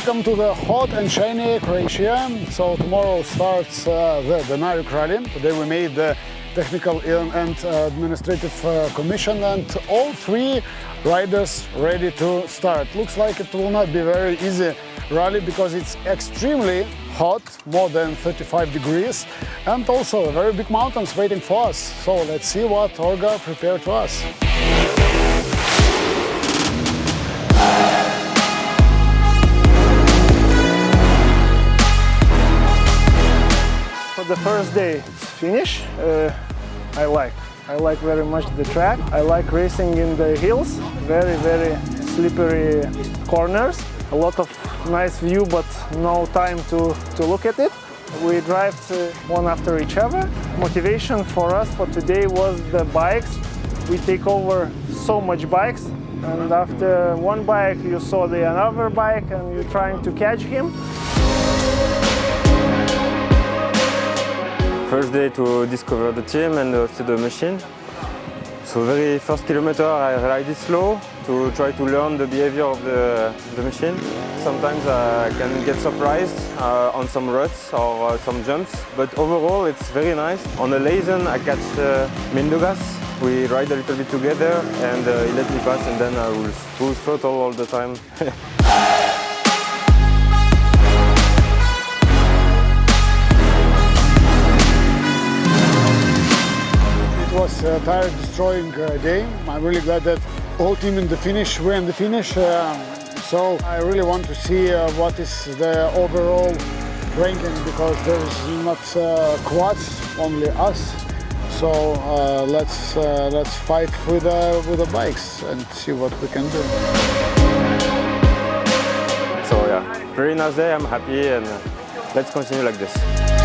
Welcome to the hot and shiny Croatia. So tomorrow starts the Dinaric rally. Today we made the technical and administrative commission, and all three riders ready to start. Looks like it will not be very easy rally because it's extremely hot, more than 35 degrees, and also very big mountains waiting for us. So let's see what Orga prepared to us. For the first day it's finished. I like very much the track. I like racing in the hills, very slippery corners. A lot of nice view, but no time to look at it. We drive one after each other. Motivation for us for today was the bikes. We take over so much bikes, and after one bike you saw another bike and you're trying to catch him. First day to discover the team and also the machine. So very first kilometer I ride it slow to try to learn the behavior of the machine. Sometimes I can get surprised on some ruts or some jumps, but overall it's very nice. On the Leiden I catch Mendogas. We ride a little bit together and he let me pass, and then I will full throttle all the time. It was a tire-destroying day. I'm really glad that all team in the finish were in the finish. So I really want to see what is the overall ranking, because there is not quads, only us. So let's fight with the bikes and see what we can do. So yeah, very nice day. I'm happy, and let's continue like this.